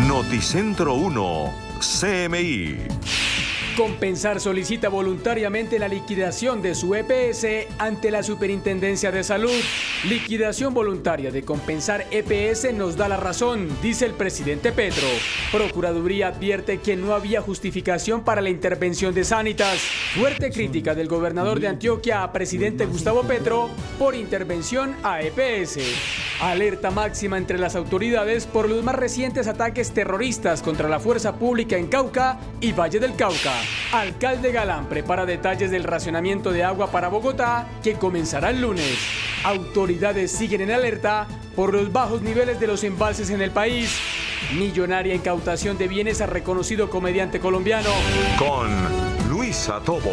Noticentro 1, CMI. Compensar solicita voluntariamente la liquidación de su EPS ante la Superintendencia de Salud. Liquidación voluntaria de Compensar EPS nos da la razón, dice el presidente Petro. Procuraduría advierte que no había justificación para la intervención de Sanitas. Fuerte crítica del gobernador de Antioquia a presidente Gustavo Petro por intervención a EPS. Alerta máxima entre las autoridades por los más recientes ataques terroristas contra la fuerza pública en Cauca y Valle del Cauca. Alcalde Galán prepara detalles del racionamiento de agua para Bogotá que comenzará el lunes. Autoridades siguen en alerta por los bajos niveles de los embalses en el país. Millonaria incautación de bienes a reconocido comediante colombiano. Con Luisa Tobo.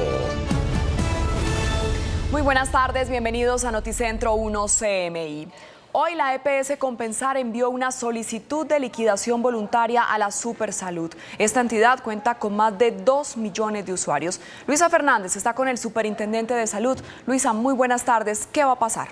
Muy buenas tardes, bienvenidos a Noticentro 1 CMI. Hoy la EPS Compensar envió una solicitud de liquidación voluntaria a la Supersalud. Esta entidad cuenta con más de 2 millones de usuarios. Luisa Fernández está con el superintendente de salud. Luisa, muy buenas tardes. ¿Qué va a pasar?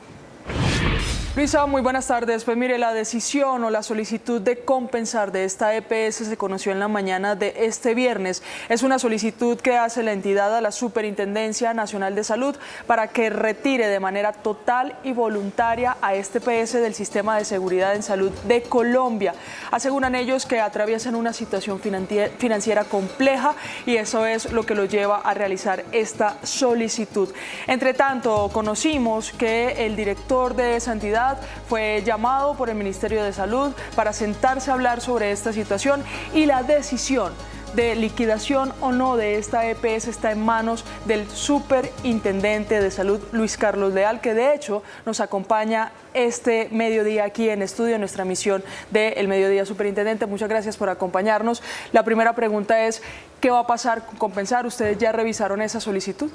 Luisa, muy buenas tardes. Pues mire, la decisión o la solicitud de compensar de esta EPS se conoció en la mañana de este viernes. Es una solicitud que hace la entidad a la Superintendencia Nacional de Salud para que retire de manera total y voluntaria a este EPS del Sistema de Seguridad en Salud de Colombia. Aseguran ellos que atraviesan una situación financiera compleja y eso es lo que los lleva a realizar esta solicitud. Entre tanto, conocimos que el director de esa entidad fue llamado por el Ministerio de Salud para sentarse a hablar sobre esta situación y la decisión de liquidación o no de esta EPS está en manos del superintendente de salud, Luis Carlos Leal, que de hecho nos acompaña este mediodía aquí en estudio, en nuestra misión del mediodía. Superintendente, muchas gracias por acompañarnos. La primera pregunta es, ¿qué va a pasar con Compensar? ¿Ustedes ya revisaron esa solicitud?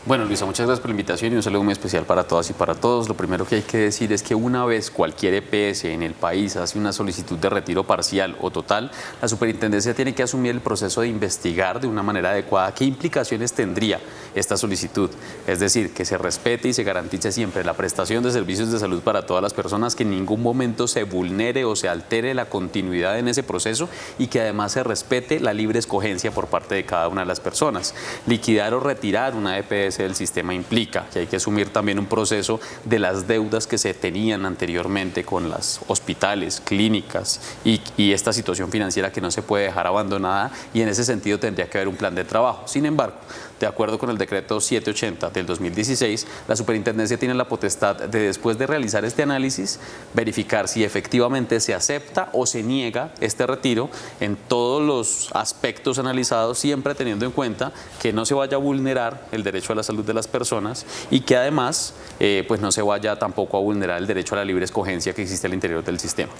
Bueno, Luisa, muchas gracias por la invitación y un saludo muy especial para todas y para todos. Lo primero que hay que decir es que una vez cualquier EPS en el país hace una solicitud de retiro parcial o total, la superintendencia tiene que asumir el proceso de investigar de una manera adecuada qué implicaciones tendría esta solicitud. Es decir, que se respete y se garantice siempre la prestación de servicios de salud para todas las personas, que en ningún momento se vulnere o se altere la continuidad en ese proceso y que además se respete la libre escogencia por parte de cada una de las personas. Liquidar o retirar una EPS del sistema implica que hay que asumir también un proceso de las deudas que se tenían anteriormente con los hospitales, clínicas y esta situación financiera que no se puede dejar abandonada, y en ese sentido tendría que haber un plan de trabajo. Sin embargo, de acuerdo con el decreto 780 del 2016, la superintendencia tiene la potestad de, después de realizar este análisis, verificar si efectivamente se acepta o se niega este retiro en todos los aspectos analizados, siempre teniendo en cuenta que no se vaya a vulnerar el derecho a la salud de las personas y que además pues no se vaya tampoco a vulnerar el derecho a la libre escogencia que existe al interior del sistema.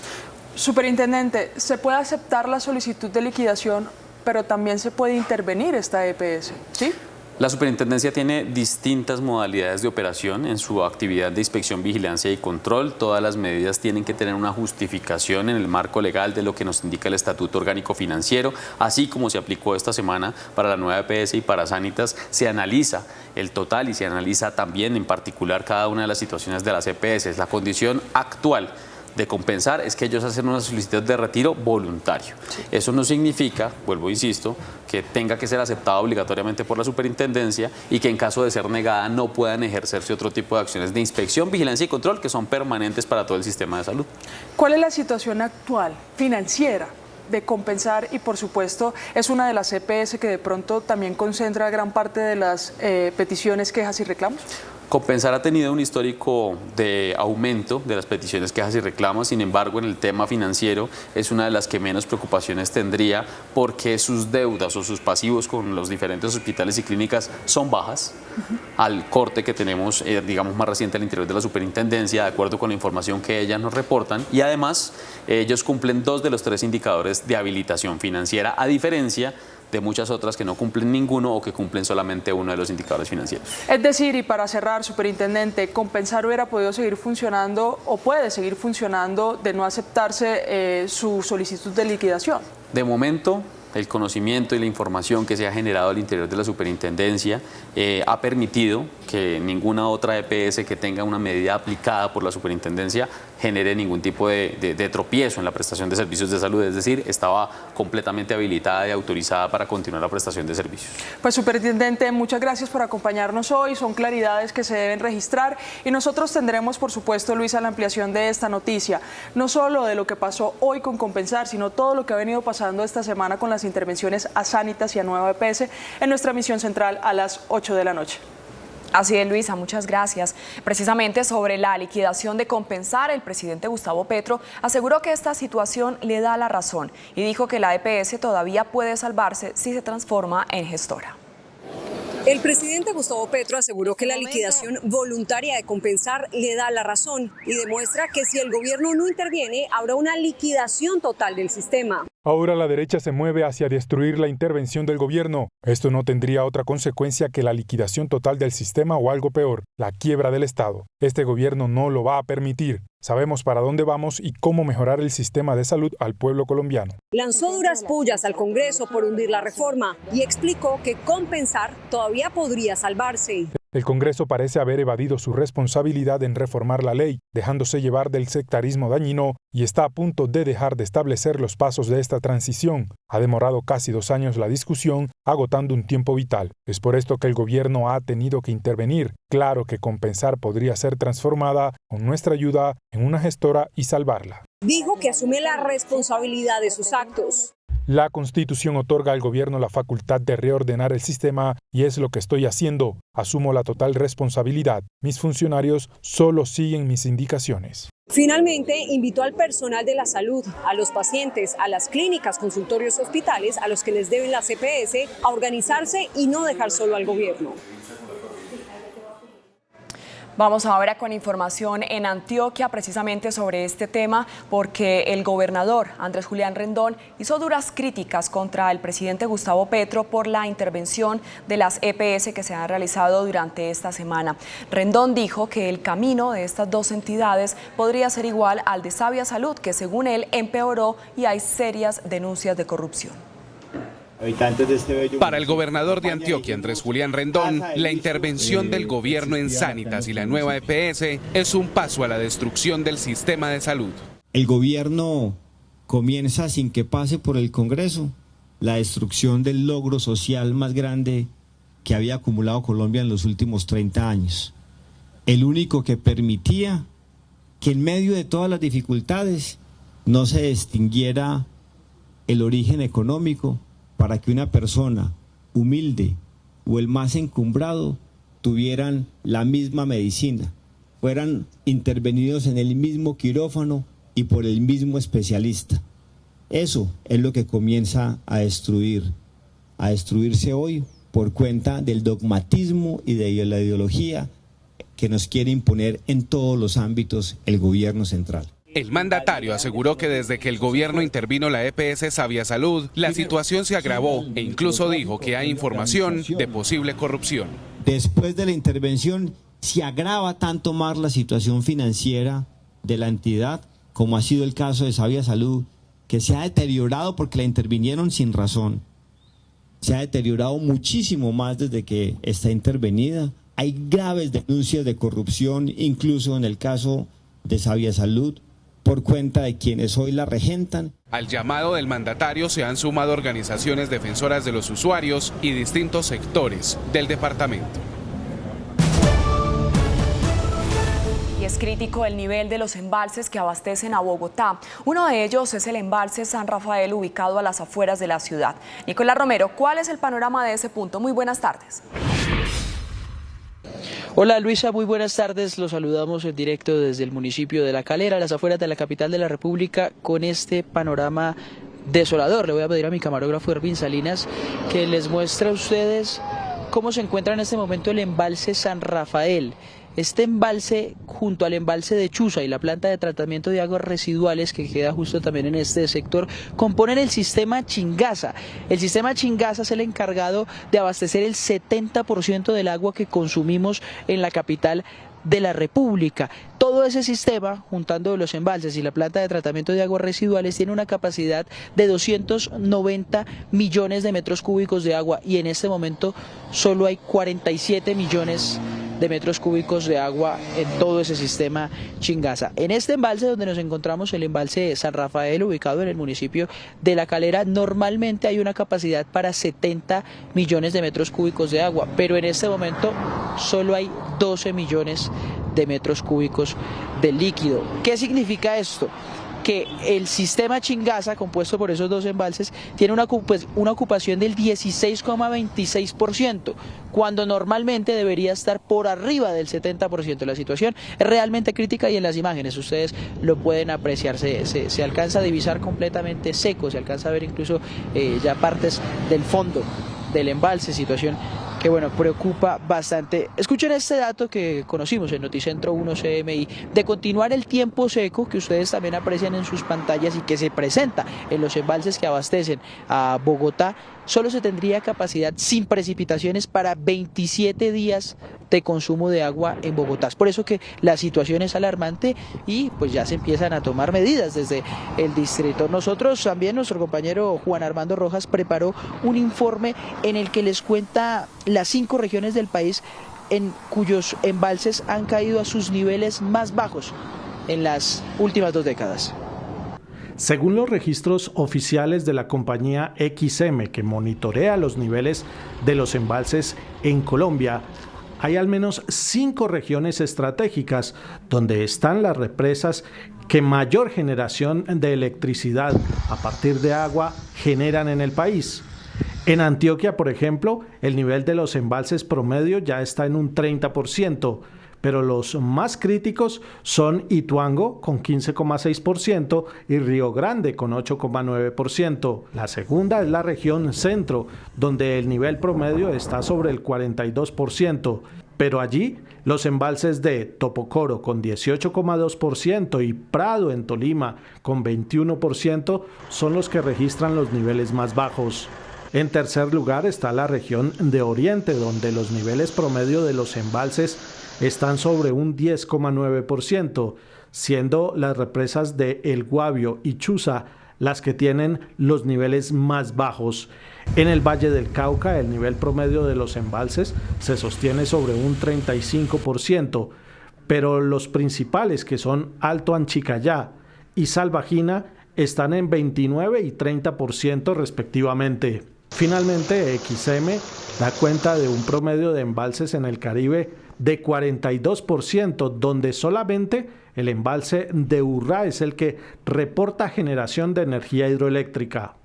Superintendente, ¿se puede aceptar la solicitud de liquidación, pero también se puede intervenir esta EPS? ¿Sí? La superintendencia tiene distintas modalidades de operación en su actividad de inspección, vigilancia y control. Todas las medidas tienen que tener una justificación en el marco legal de lo que nos indica el Estatuto Orgánico Financiero, así como se aplicó esta semana para la nueva EPS y para Sanitas. Se analiza el total y se analiza también en particular cada una de las situaciones de las EPS. La condición actual de Compensar es que ellos hacen una solicitud de retiro voluntario. Sí. Eso no significa, vuelvo insisto, que tenga que ser aceptada obligatoriamente por la superintendencia y que en caso de ser negada no puedan ejercerse otro tipo de acciones de inspección, vigilancia y control que son permanentes para todo el sistema de salud. ¿Cuál es la situación actual financiera de Compensar? Y por supuesto es una de las EPS que de pronto también concentra gran parte de las peticiones, quejas y reclamos. Compensar ha tenido un histórico de aumento de las peticiones, quejas y reclamos. Sin embargo, en el tema financiero es una de las que menos preocupaciones tendría, porque sus deudas o sus pasivos con los diferentes hospitales y clínicas son bajas al corte que tenemos, digamos, más reciente al interior de la superintendencia, de acuerdo con la información que ellas nos reportan. Y además, ellos cumplen 2 de los 3 indicadores de habilitación financiera, a diferencia de muchas otras que no cumplen ninguno o que cumplen solamente uno de los indicadores financieros. Es decir, y para cerrar, superintendente, Compensar hubiera podido seguir funcionando o puede seguir funcionando de no aceptarse su solicitud de liquidación. De momento, el conocimiento y la información que se ha generado al interior de la superintendencia ha permitido que ninguna otra EPS que tenga una medida aplicada por la superintendencia genere ningún tipo de tropiezo en la prestación de servicios de salud, es decir, estaba completamente habilitada y autorizada para continuar la prestación de servicios. Pues, superintendente, muchas gracias por acompañarnos hoy, son claridades que se deben registrar y nosotros tendremos, por supuesto, Luisa, la ampliación de esta noticia, no solo de lo que pasó hoy con Compensar, sino todo lo que ha venido pasando esta semana con las intervenciones a Sanitas y a Nueva EPS en nuestra emisión central a las 8 de la noche. Así es, Luisa, muchas gracias. Precisamente sobre la liquidación de Compensar, el presidente Gustavo Petro aseguró que esta situación le da la razón y dijo que la EPS todavía puede salvarse si se transforma en gestora. El presidente Gustavo Petro aseguró que la liquidación voluntaria de Compensar le da la razón y demuestra que si el gobierno no interviene, habrá una liquidación total del sistema. Ahora la derecha se mueve hacia destruir la intervención del gobierno. Esto no tendría otra consecuencia que la liquidación total del sistema o algo peor, la quiebra del Estado. Este gobierno no lo va a permitir. Sabemos para dónde vamos y cómo mejorar el sistema de salud al pueblo colombiano. Lanzó duras pullas al Congreso por hundir la reforma y explicó que Compensar todavía podría salvarse. El Congreso parece haber evadido su responsabilidad en reformar la ley, dejándose llevar del sectarismo dañino y está a punto de dejar de establecer los pasos de esta transición. Ha demorado casi 2 años la discusión, agotando un tiempo vital. Es por esto que el gobierno ha tenido que intervenir. Claro que Compensar podría ser transformada con nuestra ayuda en una gestora y salvarla. Dijo que asume la responsabilidad de sus actos. La Constitución otorga al gobierno la facultad de reordenar el sistema y es lo que estoy haciendo. Asumo la total responsabilidad. Mis funcionarios solo siguen mis indicaciones. Finalmente, invitó al personal de la salud, a los pacientes, a las clínicas, consultorios, hospitales, a los que les deben las EPS, a organizarse y no dejar solo al gobierno. Vamos ahora con información en Antioquia precisamente sobre este tema porque el gobernador Andrés Julián Rendón hizo duras críticas contra el presidente Gustavo Petro por la intervención de las EPS que se han realizado durante esta semana. Rendón dijo que el camino de estas dos entidades podría ser igual al de Sabia Salud, que según él empeoró y hay serias denuncias de corrupción. Para el gobernador de Antioquia, Andrés Julián Rendón, la intervención del gobierno en Sanitas y la nueva EPS es un paso a la destrucción del sistema de salud. El gobierno comienza sin que pase por el Congreso la destrucción del logro social más grande que había acumulado Colombia en los últimos 30 años. El único que permitía que en medio de todas las dificultades no se distinguiera el origen económico, para que una persona humilde o el más encumbrado tuvieran la misma medicina, fueran intervenidos en el mismo quirófano y por el mismo especialista. Eso es lo que comienza a destruirse hoy por cuenta del dogmatismo y de la ideología que nos quiere imponer en todos los ámbitos el gobierno central. El mandatario aseguró que desde que el gobierno intervino la EPS Sabia Salud, la situación se agravó e incluso dijo que hay información de posible corrupción. Después de la intervención se agrava tanto más la situación financiera de la entidad, como ha sido el caso de Sabia Salud, que se ha deteriorado porque la intervinieron sin razón. Se ha deteriorado muchísimo más desde que está intervenida. Hay graves denuncias de corrupción, incluso en el caso de Sabia Salud, por cuenta de quienes hoy la regentan. Al llamado del mandatario se han sumado organizaciones defensoras de los usuarios y distintos sectores del departamento. Y es crítico el nivel de los embalses que abastecen a Bogotá. Uno de ellos es el embalse San Rafael, ubicado a las afueras de la ciudad. Nicolás Romero, ¿cuál es el panorama de ese punto? Muy buenas tardes. Hola Luisa, muy buenas tardes. Los saludamos en directo desde el municipio de La Calera, a las afueras de la capital de la República, con este panorama desolador. Le voy a pedir a mi camarógrafo Ervin Salinas que les muestre a ustedes cómo se encuentra en este momento el embalse San Rafael. Este embalse, junto al embalse de Chuza y la planta de tratamiento de aguas residuales que queda justo también en este sector, componen el sistema Chingaza. El sistema Chingaza es el encargado de abastecer el 70% del agua que consumimos en la capital de la República. Todo ese sistema, juntando los embalses y la planta de tratamiento de aguas residuales, tiene una capacidad de 290 millones de metros cúbicos de agua y en este momento solo hay 47 millones de metros cúbicos de agua en todo ese sistema Chingaza. En este embalse donde nos encontramos, el embalse San Rafael, ubicado en el municipio de La Calera, normalmente hay una capacidad para 70 millones de metros cúbicos de agua, pero en este momento solo hay 12 millones de metros cúbicos de líquido. ¿Qué significa esto? Que el sistema Chingaza, compuesto por esos dos embalses, tiene una ocupación del 16,26%, cuando normalmente debería estar por arriba del 70%. La situación es realmente crítica y en las imágenes ustedes lo pueden apreciar, se alcanza a divisar completamente seco, se alcanza a ver incluso ya partes del fondo del embalse, situación que bueno, preocupa bastante. Escuchen este dato que conocimos en Noticentro 1 CMI, de continuar el tiempo seco que ustedes también aprecian en sus pantallas y que se presenta en los embalses que abastecen a Bogotá. Solo se tendría capacidad sin precipitaciones para 27 días de consumo de agua en Bogotá. Es por eso que la situación es alarmante y pues ya se empiezan a tomar medidas desde el distrito. Nosotros también, nuestro compañero Juan Armando Rojas preparó un informe en el que les cuenta las 5 regiones del país en cuyos embalses han caído a sus niveles más bajos en las últimas 2 décadas. Según los registros oficiales de la compañía XM, que monitorea los niveles de los embalses en Colombia, hay al menos 5 regiones estratégicas donde están las represas que mayor generación de electricidad a partir de agua generan en el país. En Antioquia, por ejemplo, el nivel de los embalses promedio ya está en un 30%, pero los más críticos son Ituango con 15,6% y Río Grande con 8,9%. La segunda es la región centro, donde el nivel promedio está sobre el 42%, pero allí los embalses de Topocoro con 18,2% y Prado en Tolima con 21% son los que registran los niveles más bajos. En tercer lugar está la región de Oriente, donde los niveles promedio de los embalses están sobre un 10,9%, siendo las represas de El Guavio y Chuza las que tienen los niveles más bajos. En el Valle del Cauca, el nivel promedio de los embalses se sostiene sobre un 35%, pero los principales, que son Alto Anchicayá y Salvajina, están en 29 y 30% respectivamente. Finalmente, XM da cuenta de un promedio de embalses en el Caribe de 42%, donde solamente el embalse de Urrá es el que reporta generación de energía hidroeléctrica.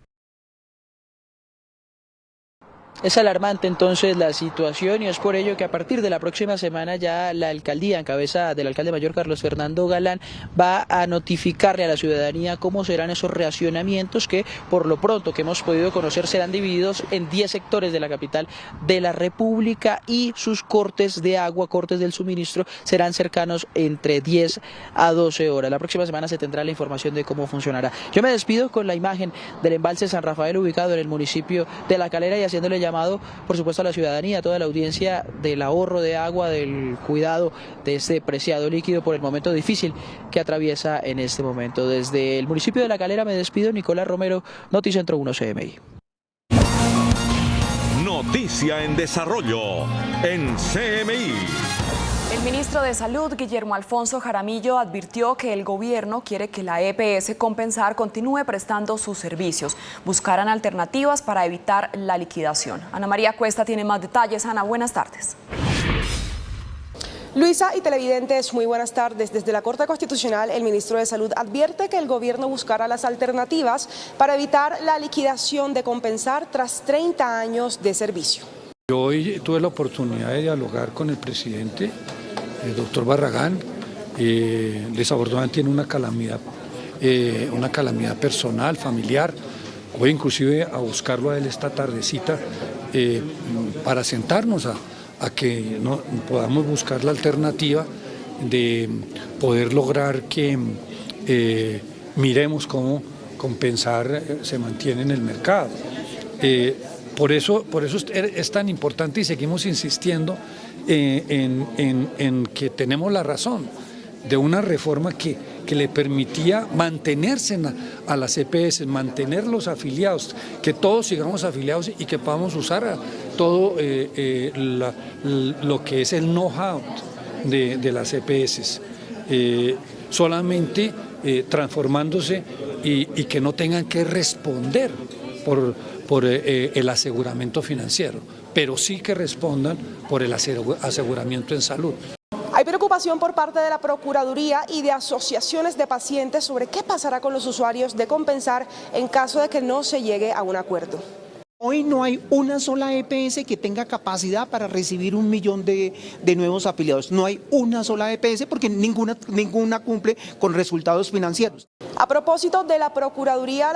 Es alarmante entonces la situación y es por ello que a partir de la próxima semana ya la alcaldía, en cabeza del alcalde mayor Carlos Fernando Galán, va a notificarle a la ciudadanía cómo serán esos racionamientos que por lo pronto que hemos podido conocer serán divididos en 10 sectores de la capital de la República y sus cortes de agua, cortes del suministro serán cercanos entre 10 a 12 horas. La próxima semana se tendrá la información de cómo funcionará. Yo me despido con la imagen del embalse San Rafael ubicado en el municipio de La Calera y haciéndole llamado, por supuesto, a la ciudadanía, a toda la audiencia, del ahorro de agua, del cuidado de este preciado líquido por el momento difícil que atraviesa en este momento. Desde el municipio de La Calera me despido, Nicolás Romero, Noticentro 1 CMI. Noticia en desarrollo en CMI. El ministro de Salud, Guillermo Alfonso Jaramillo, advirtió que el gobierno quiere que la EPS Compensar continúe prestando sus servicios. Buscarán alternativas para evitar la liquidación. Ana María Cuesta tiene más detalles. Ana, buenas tardes. Luisa y televidentes, muy buenas tardes. Desde la Corte Constitucional, el ministro de Salud advierte que el gobierno buscará las alternativas para evitar la liquidación de Compensar tras 30 años de servicio. Yo hoy tuve la oportunidad de dialogar con el presidente, el doctor Barragán. Desafortunadamente tiene una calamidad personal, familiar. Voy inclusive a buscarlo a él esta tardecita para sentarnos a que podamos buscar la alternativa de poder lograr que miremos cómo Compensar se mantiene en el mercado. Por eso es tan importante y seguimos insistiendo en que tenemos la razón de una reforma que que le permitía mantenerse a las EPS, mantener los afiliados, que todos sigamos afiliados y que podamos usar todo lo que es el know-how de las EPS, solamente transformándose y que no tengan que responder por el aseguramiento financiero, pero sí que respondan por el aseguramiento en salud. Hay preocupación por parte de la Procuraduría y de asociaciones de pacientes sobre qué pasará con los usuarios de Compensar en caso de que no se llegue a un acuerdo. Hoy no hay una sola EPS que tenga capacidad para recibir 1 millón de nuevos afiliados. No hay una sola EPS porque ninguna cumple con resultados financieros. A propósito de la Procuraduría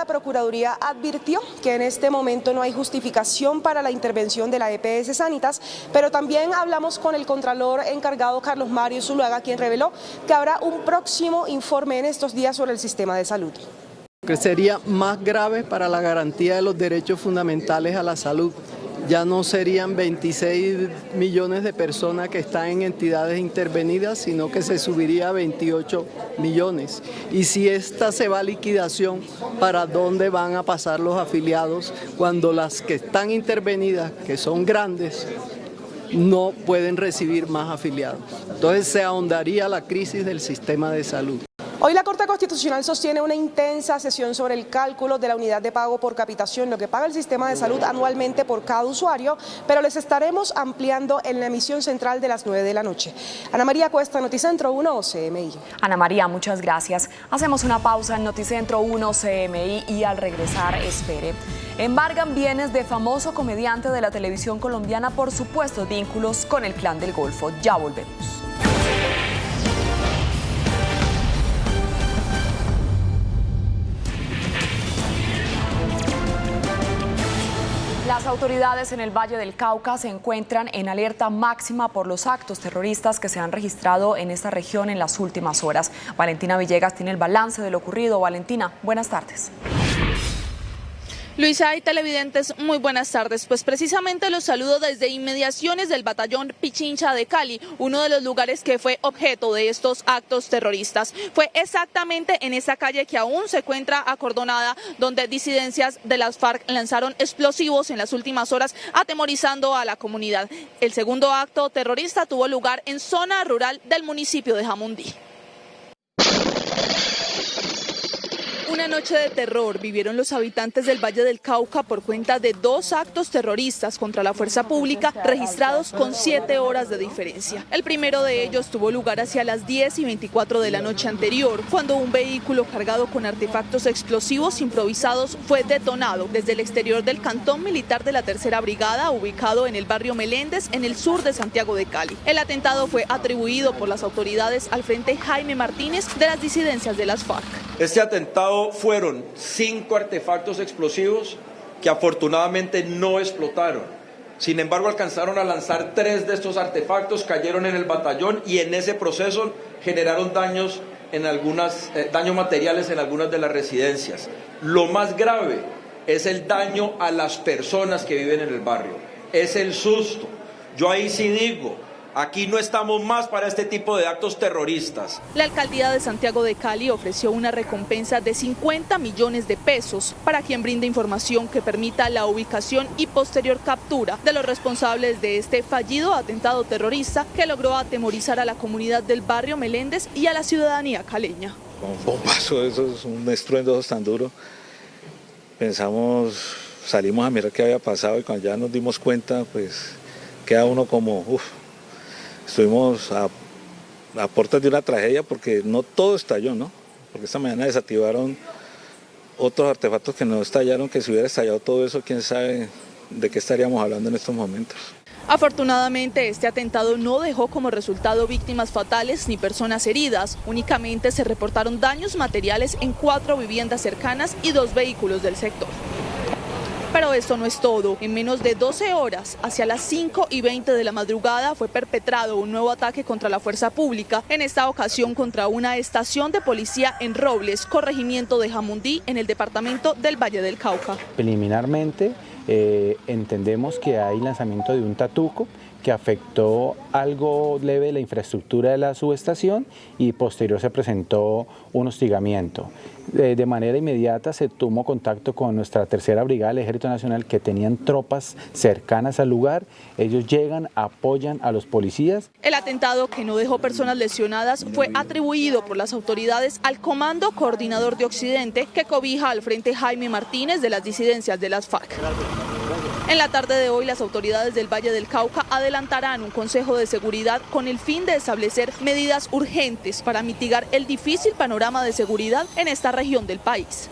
advirtió que en este momento no hay justificación para la intervención de la EPS Sanitas, pero también hablamos con el Contralor encargado Carlos Mario Zuluaga, quien reveló que habrá un próximo informe en estos días sobre el sistema de salud. Que sería más grave para la garantía de los derechos fundamentales a la salud. Ya no serían 26 millones de personas que están en entidades intervenidas, sino que se subiría a 28 millones. Y si esta se va a liquidación, ¿para dónde van a pasar los afiliados cuando las que están intervenidas, que son grandes, no pueden recibir más afiliados? Entonces se ahondaría la crisis del sistema de salud. Hoy la Corte Constitucional sostiene una intensa sesión sobre el cálculo de la unidad de pago por capitación, lo que paga el sistema de salud anualmente por cada usuario, pero les estaremos ampliando en la emisión central de las 9 de la noche. Ana María Cuesta, Noticentro 1 CMI. Ana María, muchas gracias. Hacemos una pausa en Noticentro 1 CMI y al regresar, espere. Embargan bienes de famoso comediante de la televisión colombiana por supuestos vínculos con el Clan del Golfo. Ya volvemos. Las autoridades en el Valle del Cauca se encuentran en alerta máxima por los actos terroristas que se han registrado en esta región en las últimas horas. Valentina Villegas tiene el balance de lo ocurrido. Valentina, buenas tardes. Luisa y televidentes, muy buenas tardes. Pues precisamente los saludo desde inmediaciones del batallón Pichincha de Cali, uno de los lugares que fue objeto de estos actos terroristas. Fue exactamente en esa calle que aún se encuentra acordonada, donde disidencias de las FARC lanzaron explosivos en las últimas horas, atemorizando a la comunidad. El segundo acto terrorista tuvo lugar en zona rural del municipio de Jamundí. Una noche de terror vivieron los habitantes del Valle del Cauca por cuenta de 2 actos terroristas contra la fuerza pública registrados con 7 horas de diferencia. El primero de ellos tuvo lugar hacia las 10:24 de la noche anterior, cuando un vehículo cargado con artefactos explosivos improvisados fue detonado desde el exterior del cantón militar de la Tercera Brigada, ubicado en el barrio Meléndez, en el sur de Santiago de Cali. El atentado fue atribuido por las autoridades al Frente Jaime Martínez de las disidencias de las FARC. Este atentado fueron 5 artefactos explosivos que afortunadamente no explotaron. Sin embargo, alcanzaron a lanzar 3 de estos artefactos, cayeron en el batallón y en ese proceso generaron daños materiales en algunas de las residencias. Lo más grave es el daño a las personas que viven en el barrio, es el susto. Yo ahí sí digo, aquí no estamos más para este tipo de actos terroristas. La alcaldía de Santiago de Cali ofreció una recompensa de 50 millones de pesos para quien brinde información que permita la ubicación y posterior captura de los responsables de este fallido atentado terrorista que logró atemorizar a la comunidad del barrio Meléndez y a la ciudadanía caleña. Un bombazo, eso es un estruendo tan duro. Salimos a mirar qué había pasado y cuando ya nos dimos cuenta, pues queda uno como, estuvimos a puertas de una tragedia porque no todo estalló, ¿no? Porque esta mañana desactivaron otros artefactos que no estallaron, que si hubiera estallado todo eso, quién sabe de qué estaríamos hablando en estos momentos. Afortunadamente, este atentado no dejó como resultado víctimas fatales ni personas heridas. Únicamente se reportaron daños materiales en 4 viviendas cercanas y 2 vehículos del sector. Pero esto no es todo. En menos de 12 horas, hacia las 5:20 de la madrugada, fue perpetrado un nuevo ataque contra la fuerza pública, en esta ocasión contra una estación de policía en Robles, corregimiento de Jamundí, en el departamento del Valle del Cauca. Preliminarmente, entendemos que hay lanzamiento de un tatuco que afectó algo leve la infraestructura de la subestación y posterior se presentó un hostigamiento. De manera inmediata se tomó contacto con nuestra tercera brigada del Ejército Nacional, que tenían tropas cercanas al lugar. Ellos llegan, apoyan a los policías. El atentado, que no dejó personas lesionadas, fue atribuido por las autoridades al Comando Coordinador de Occidente, que cobija al Frente Jaime Martínez de las disidencias de las FARC. En la tarde de hoy, las autoridades del Valle del Cauca adelantarán un consejo de seguridad con el fin de establecer medidas urgentes para mitigar el difícil panorama de seguridad en esta región del país.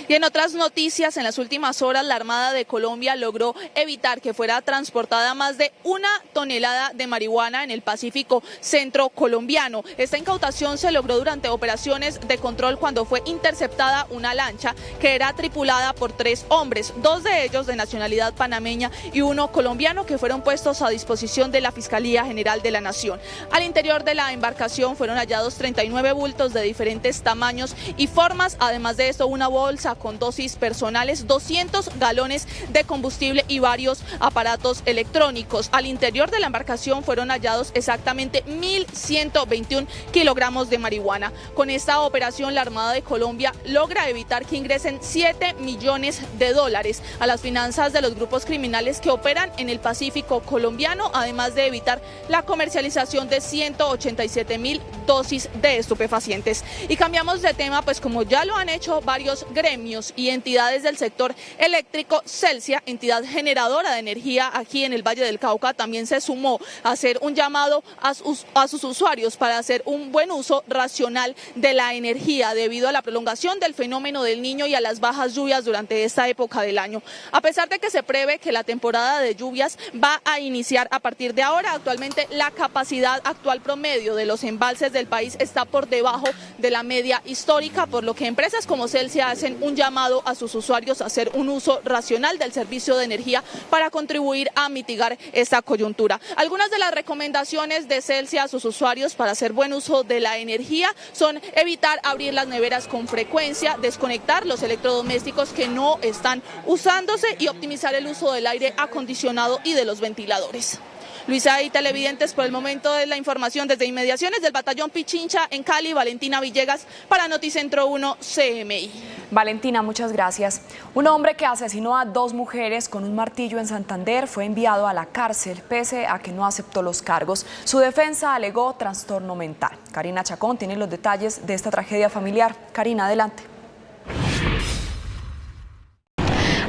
Y en otras noticias, en las últimas horas, la Armada de Colombia logró evitar que fuera transportada más de 1 tonelada de marihuana en el Pacífico centro colombiano. Esta incautación se logró durante operaciones de control cuando fue interceptada una lancha que era tripulada por 3 hombres, 2 de ellos de nacionalidad panameña y 1 colombiano, que fueron puestos a disposición de la Fiscalía General de la Nación. Al interior de la embarcación fueron hallados 39 bultos de diferentes tamaños y formas, además de esto una bolsa con dosis personales, 200 galones de combustible y varios aparatos electrónicos. Al interior de la embarcación fueron hallados exactamente 1.121 kilogramos de marihuana. Con esta operación, la Armada de Colombia logra evitar que ingresen 7 millones de dólares a las finanzas de los grupos criminales que operan en el Pacífico colombiano, además de evitar la comercialización de 187.000 dosis de estupefacientes. Y cambiamos de tema, pues como ya lo han hecho varios gremios y entidades del sector eléctrico, Celsia, entidad generadora de energía aquí en el Valle del Cauca, también se sumó a hacer un llamado a sus usuarios para hacer un buen uso racional de la energía debido a la prolongación del fenómeno del Niño y a las bajas lluvias durante esta época del año. A pesar de que se prevé que la temporada de lluvias va a iniciar a partir de ahora, actualmente la capacidad actual promedio de los embalses del país está por debajo de la media histórica, por lo que empresas como Celsia hacen un llamado a sus usuarios a hacer un uso racional del servicio de energía para contribuir a mitigar esta coyuntura. Algunas de las recomendaciones de Celsia a sus usuarios para hacer buen uso de la energía son evitar abrir las neveras con frecuencia, desconectar los electrodomésticos que no están usándose y optimizar el uso del aire acondicionado y de los ventiladores. Luisa y televidentes, por el momento es la información desde inmediaciones del Batallón Pichincha en Cali. Valentina Villegas para Noticentro 1 CMI. Valentina, muchas gracias. Un hombre que asesinó a 2 mujeres con un martillo en Santander fue enviado a la cárcel pese a que no aceptó los cargos. Su defensa alegó trastorno mental. Karina Chacón tiene los detalles de esta tragedia familiar. Karina, adelante.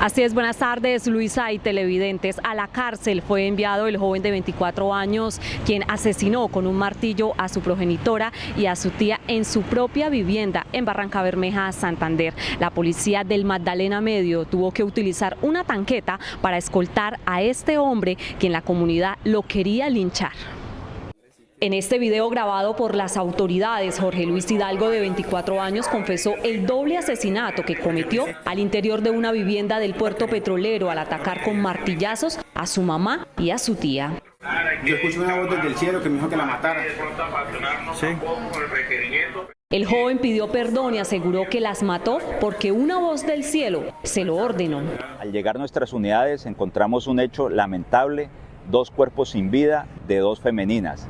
Así es, buenas tardes, Luisa y televidentes. A la cárcel fue enviado el joven de 24 años, quien asesinó con un martillo a su progenitora y a su tía en su propia vivienda en Barrancabermeja, Santander. La policía del Magdalena Medio tuvo que utilizar una tanqueta para escoltar a este hombre, quien la comunidad lo quería linchar. En este video grabado por las autoridades, Jorge Luis Hidalgo, de 24 años, confesó el doble asesinato que cometió al interior de una vivienda del puerto petrolero al atacar con martillazos a su mamá y a su tía. Yo escuché una voz desde el cielo que me dijo que la matara. Sí. El joven pidió perdón y aseguró que las mató porque una voz del cielo se lo ordenó. Al llegar nuestras unidades encontramos un hecho lamentable, 2 cuerpos sin vida de 2 femeninas.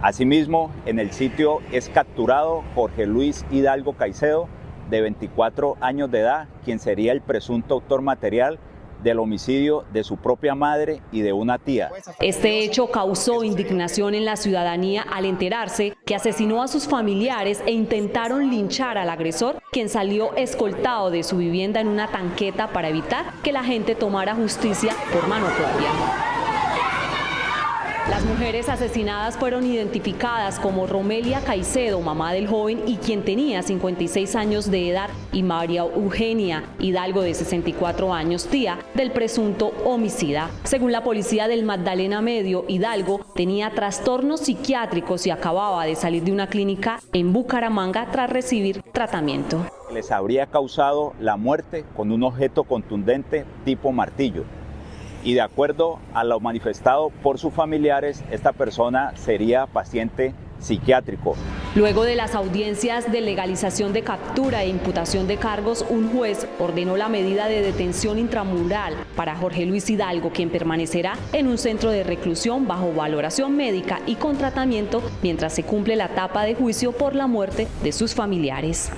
Asimismo, en el sitio es capturado Jorge Luis Hidalgo Caicedo, de 24 años de edad, quien sería el presunto autor material del homicidio de su propia madre y de una tía. Este hecho causó indignación en la ciudadanía al enterarse que asesinó a sus familiares e intentaron linchar al agresor, quien salió escoltado de su vivienda en una tanqueta para evitar que la gente tomara justicia por mano propia. Las mujeres asesinadas fueron identificadas como Romelia Caicedo, mamá del joven y quien tenía 56 años de edad, y María Eugenia Hidalgo, de 64 años, tía del presunto homicida. Según la policía del Magdalena Medio, Hidalgo tenía trastornos psiquiátricos y acababa de salir de una clínica en Bucaramanga tras recibir tratamiento. Les habría causado la muerte con un objeto contundente tipo martillo. Y de acuerdo a lo manifestado por sus familiares, esta persona sería paciente psiquiátrico. Luego de las audiencias de legalización de captura e imputación de cargos, un juez ordenó la medida de detención intramural para Jorge Luis Hidalgo, quien permanecerá en un centro de reclusión bajo valoración médica y con tratamiento mientras se cumple la etapa de juicio por la muerte de sus familiares.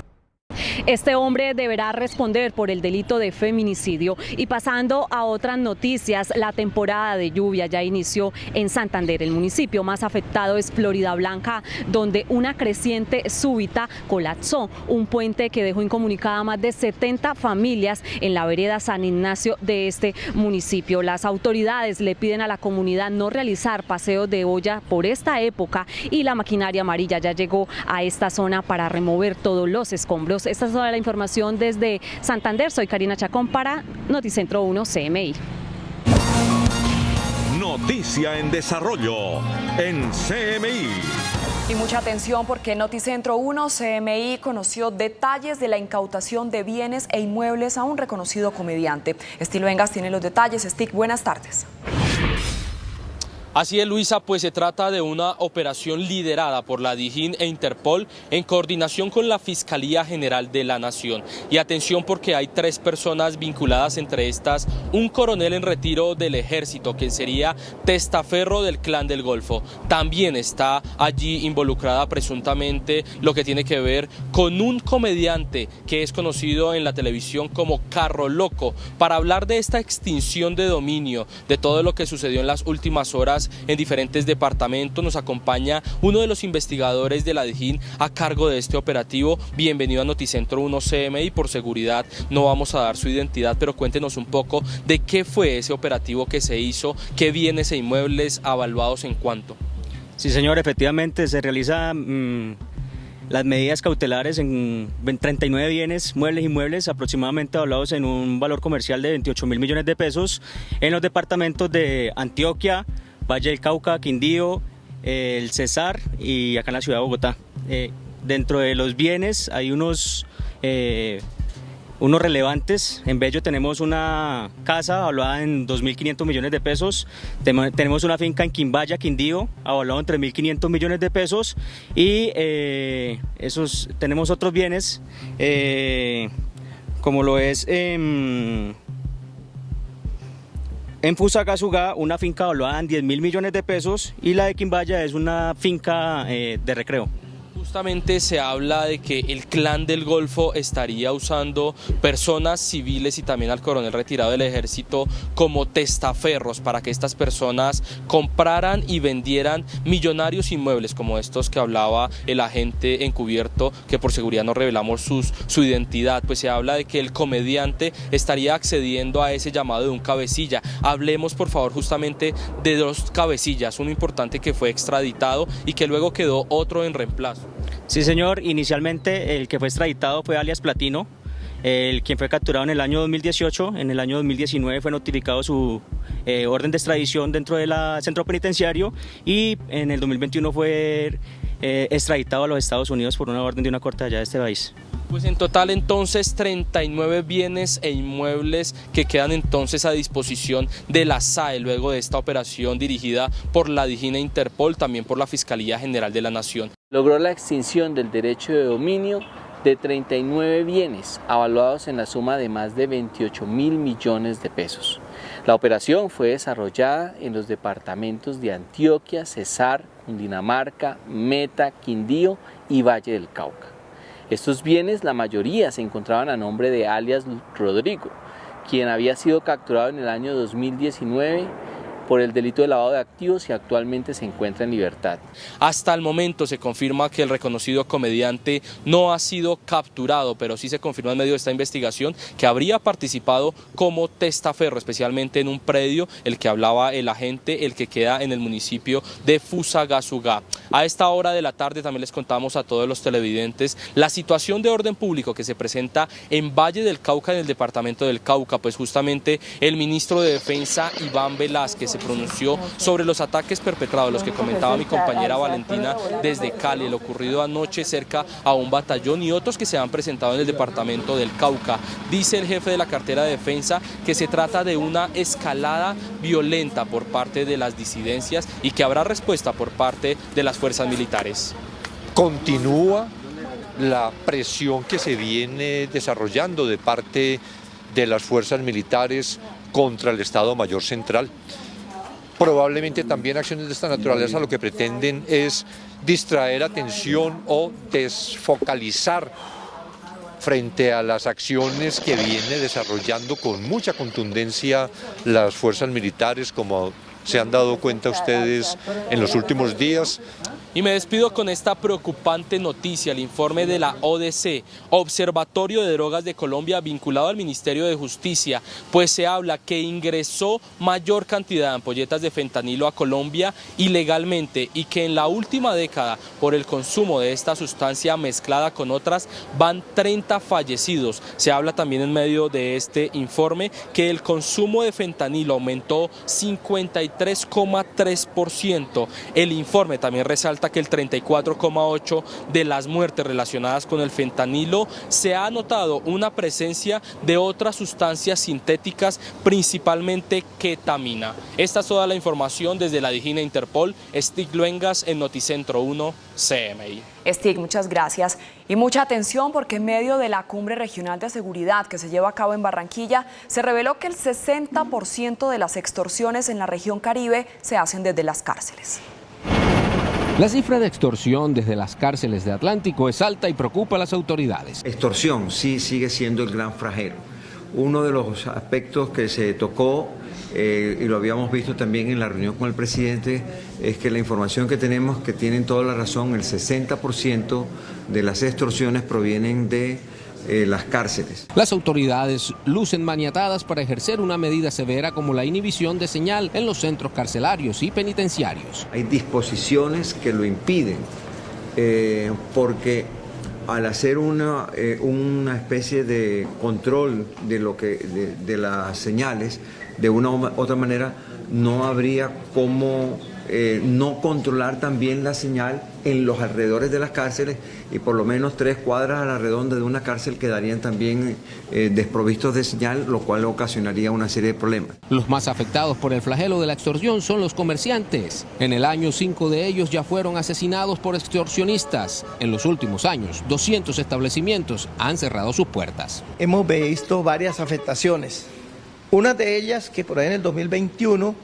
Este hombre deberá responder por el delito de feminicidio. Y pasando a otras noticias, la temporada de lluvia ya inició en Santander. El municipio más afectado es Floridablanca, donde una creciente súbita colapsó un puente que dejó incomunicada a más de 70 familias en la vereda San Ignacio de este municipio. Las autoridades le piden a la comunidad no realizar paseos de olla por esta época y la maquinaria amarilla ya llegó a esta zona para remover todos los escombros. Esta es toda la información desde Santander. Soy Karina Chacón para Noticentro 1 CMI. Noticia en desarrollo en CMI. Y mucha atención porque Noticentro 1 CMI conoció detalles de la incautación de bienes e inmuebles a un reconocido comediante. Estilo Vengas tiene los detalles. Stick, buenas tardes. Así es, Luisa, pues se trata de una operación liderada por la DIJÍN e Interpol en coordinación con la Fiscalía General de la Nación. Y atención porque hay 3 personas vinculadas, entre estas un coronel en retiro del ejército, quien sería testaferro del Clan del Golfo. También está allí involucrada presuntamente lo que tiene que ver con un comediante que es conocido en la televisión como Carro Loco, para hablar de esta extinción de dominio, de todo lo que sucedió en las últimas horas en diferentes departamentos. Nos acompaña uno de los investigadores de la DIJÍN a cargo de este operativo. Bienvenido a Noticentro 1 CMI. Por seguridad no vamos a dar su identidad, pero cuéntenos un poco de qué fue ese operativo que se hizo, qué bienes e inmuebles avaluados en cuánto. Sí, señor, efectivamente se realizan las medidas cautelares en 39 bienes, muebles e inmuebles aproximadamente avaluados en un valor comercial de 28.000 millones de pesos en los departamentos de Antioquia, Valle del Cauca, Quindío, el Cesar y acá en la ciudad de Bogotá. Dentro de los bienes hay unos relevantes. En Bello tenemos una casa avaluada en 2.500 millones de pesos, tenemos una finca en Quimbaya, Quindío, avaluada en 3.500 millones de pesos y tenemos otros bienes como lo es en Fusagasugá, una finca valuada en 10.000 millones de pesos y la de Quimbaya es una finca de recreo. Justamente se habla de que el Clan del Golfo estaría usando personas civiles y también al coronel retirado del ejército como testaferros para que estas personas compraran y vendieran millonarios inmuebles como estos que hablaba el agente encubierto, que por seguridad no revelamos su identidad. Pues se habla de que el comediante estaría accediendo a ese llamado de un cabecilla. Hablemos por favor justamente de 2 cabecillas, uno importante que fue extraditado y que luego quedó otro en reemplazo. Sí, señor, inicialmente el que fue extraditado fue alias Platino, quien fue capturado en el año 2018, en el año 2019 fue notificado su orden de extradición dentro del centro penitenciario y en el 2021 fue extraditado a los Estados Unidos por una orden de una corte allá de este país. Pues en total entonces 39 bienes e inmuebles que quedan entonces a disposición de la SAE luego de esta operación dirigida por la DIJÍN e Interpol, también por la Fiscalía General de la Nación. Logró la extinción del derecho de dominio de 39 bienes avaluados en la suma de más de 28.000 millones de pesos. La operación fue desarrollada en los departamentos de Antioquia, Cesar, Cundinamarca, Meta, Quindío y Valle del Cauca. Estos bienes, la mayoría, se encontraban a nombre de alias Rodrigo, quien había sido capturado en el año 2019 por el delito de lavado de activos y actualmente se encuentra en libertad. Hasta el momento se confirma que el reconocido comediante no ha sido capturado, pero sí se confirma en medio de esta investigación que habría participado como testaferro, especialmente en un predio, el que hablaba el agente, el que queda en el municipio de Fusagasugá. A esta hora de la tarde también les contamos a todos los televidentes la situación de orden público que se presenta en Valle del Cauca, en el departamento del Cauca, pues justamente el ministro de Defensa, Iván Velázquez, se pronunció sobre los ataques perpetrados, los que comentaba mi compañera Valentina desde Cali, lo ocurrido anoche cerca a un batallón y otros que se han presentado en el departamento del Cauca. Dice el jefe de la cartera de defensa que se trata de una escalada violenta por parte de las disidencias y que habrá respuesta por parte de las fuerzas militares. Continúa la presión que se viene desarrollando de parte de las fuerzas militares contra el Estado Mayor Central. Probablemente también acciones de esta naturaleza lo que pretenden es distraer atención o desfocalizar frente a las acciones que viene desarrollando con mucha contundencia las fuerzas militares, como se han dado cuenta ustedes en los últimos días. Y me despido con esta preocupante noticia, el informe de la ODC, Observatorio de Drogas de Colombia, vinculado al Ministerio de Justicia, pues se habla que ingresó mayor cantidad de ampolletas de fentanilo a Colombia ilegalmente y que en la última década, por el consumo de esta sustancia mezclada con otras, van 30 fallecidos. Se habla también en medio de este informe que el consumo de fentanilo aumentó 53,3%. El informe también resalta que el 34,8% de las muertes relacionadas con el fentanilo se ha notado una presencia de otras sustancias sintéticas, principalmente ketamina. Esta es toda la información desde la DIJÍN e Interpol. Stig Luengas en Noticentro 1 CMI. Stig, muchas gracias. Y mucha atención porque en medio de la Cumbre Regional de Seguridad que se lleva a cabo en Barranquilla, se reveló que el 60% de las extorsiones en la región Caribe se hacen desde las cárceles. La cifra de extorsión desde las cárceles de Atlántico es alta y preocupa a las autoridades. Extorsión sí sigue siendo el gran flagelo. Uno de los aspectos que se tocó, y lo habíamos visto también en la reunión con el presidente, es que la información que tenemos, que tienen toda la razón, el 60% de las extorsiones provienen de las cárceles. Las autoridades lucen maniatadas para ejercer una medida severa como la inhibición de señal en los centros carcelarios y penitenciarios. Hay disposiciones que lo impiden, porque al hacer una especie de control de las señales, de una u otra manera no habría cómo no controlar también la señal en los alrededores de las cárceles, y por lo menos 3 cuadras a la redonda de una cárcel quedarían también desprovistos de señal, lo cual ocasionaría una serie de problemas. Los más afectados por el flagelo de la extorsión son los comerciantes. En el año 5 de ellos ya fueron asesinados por extorsionistas. En los últimos años, 200 establecimientos han cerrado sus puertas. Hemos visto varias afectaciones. Una de ellas que por ahí en el 2021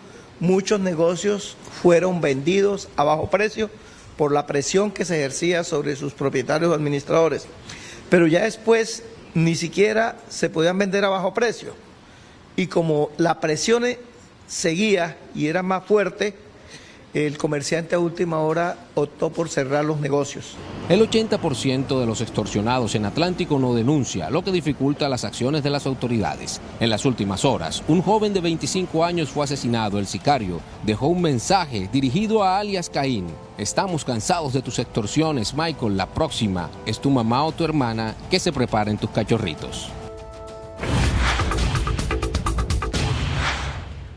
muchos negocios fueron vendidos a bajo precio por la presión que se ejercía sobre sus propietarios o administradores. Pero ya después ni siquiera se podían vender a bajo precio. Y como la presión seguía y era más fuerte, el comerciante a última hora optó por cerrar los negocios. El 80% de los extorsionados en Atlántico no denuncia, lo que dificulta las acciones de las autoridades. En las últimas horas, un joven de 25 años fue asesinado. El sicario dejó un mensaje dirigido a alias Caín. Estamos cansados de tus extorsiones, Michael. La próxima es tu mamá o tu hermana, que se preparen tus cachorritos.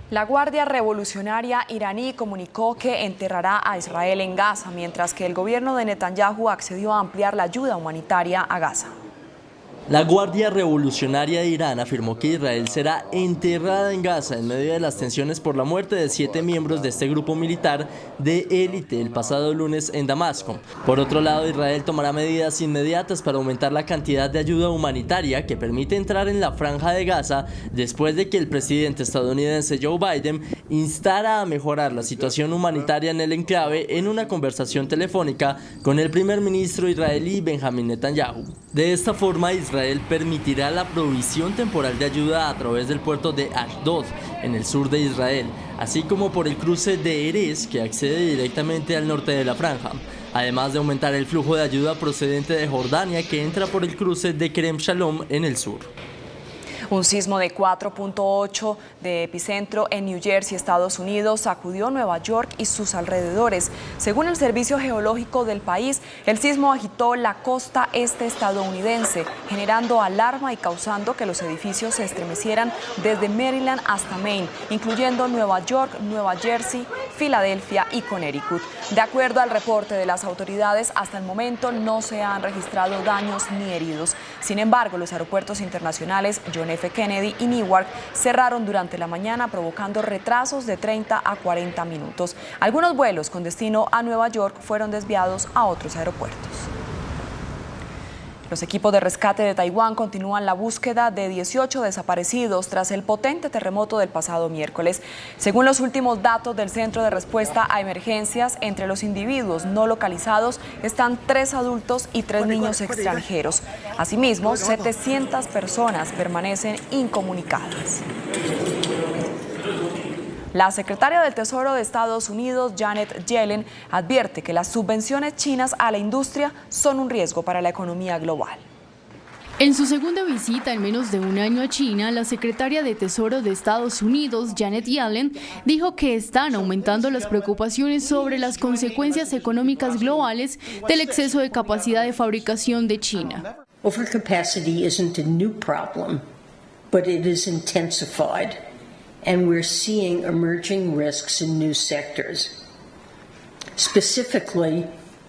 La Guardia Revolucionaria iraní comunicó que enterrará a Israel en Gaza, mientras que el gobierno de Netanyahu accedió a ampliar la ayuda humanitaria a Gaza. La Guardia Revolucionaria de Irán afirmó que Israel será enterrada en Gaza en medio de las tensiones por la muerte de 7 miembros de este grupo militar de élite el pasado lunes en Damasco. Por otro lado, Israel tomará medidas inmediatas para aumentar la cantidad de ayuda humanitaria que permite entrar en la franja de Gaza después de que el presidente estadounidense Joe Biden instara a mejorar la situación humanitaria en el enclave en una conversación telefónica con el primer ministro israelí Benjamin Netanyahu. De esta forma, Israel permitirá la provisión temporal de ayuda a través del puerto de Ashdod, en el sur de Israel, así como por el cruce de Erez, que accede directamente al norte de la franja, además de aumentar el flujo de ayuda procedente de Jordania, que entra por el cruce de Kerem Shalom en el sur. Un sismo de 4.8 de epicentro en New Jersey, Estados Unidos, sacudió Nueva York y sus alrededores. Según el Servicio Geológico del país, el sismo agitó la costa este estadounidense, generando alarma y causando que los edificios se estremecieran desde Maryland hasta Maine, incluyendo Nueva York, Nueva Jersey, Filadelfia y Connecticut. De acuerdo al reporte de las autoridades, hasta el momento no se han registrado daños ni heridos. Sin embargo, los aeropuertos internacionales John F. F. Kennedy y Newark cerraron durante la mañana, provocando retrasos de 30 a 40 minutos. Algunos vuelos con destino a Nueva York fueron desviados a otros aeropuertos. Los equipos de rescate de Taiwán continúan la búsqueda de 18 desaparecidos tras el potente terremoto del pasado miércoles. Según los últimos datos del Centro de Respuesta a Emergencias, entre los individuos no localizados están 3 adultos y 3 niños extranjeros. Asimismo, 700 personas permanecen incomunicadas. La secretaria del Tesoro de Estados Unidos, Janet Yellen, advierte que las subvenciones chinas a la industria son un riesgo para la economía global. En su segunda visita en menos de un año a China, la secretaria de Tesoro de Estados Unidos, Janet Yellen, dijo que están aumentando las preocupaciones sobre las consecuencias económicas globales del exceso de capacidad de fabricación de China. Overcapacity isn't a new problem, but it is intensified. And we're seeing emerging risks in new sectors. Specifically,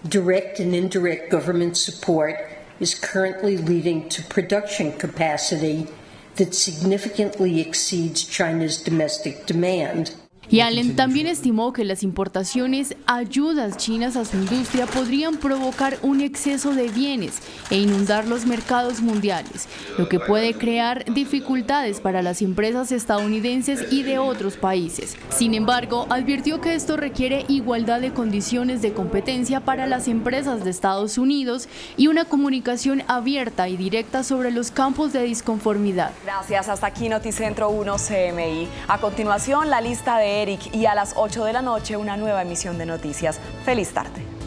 direct and indirect government support is currently leading to production capacity that significantly exceeds China's domestic demand. Yellen también estimó que las importaciones ayudas chinas a su industria podrían provocar un exceso de bienes e inundar los mercados mundiales, lo que puede crear dificultades para las empresas estadounidenses y de otros países. Sin embargo, advirtió que esto requiere igualdad de condiciones de competencia para las empresas de Estados Unidos y una comunicación abierta y directa sobre los campos de disconformidad. Gracias, hasta aquí Noticentro 1 CMI. A continuación, la lista de Eric y a las 8 de la noche una nueva emisión de noticias. Feliz tarde.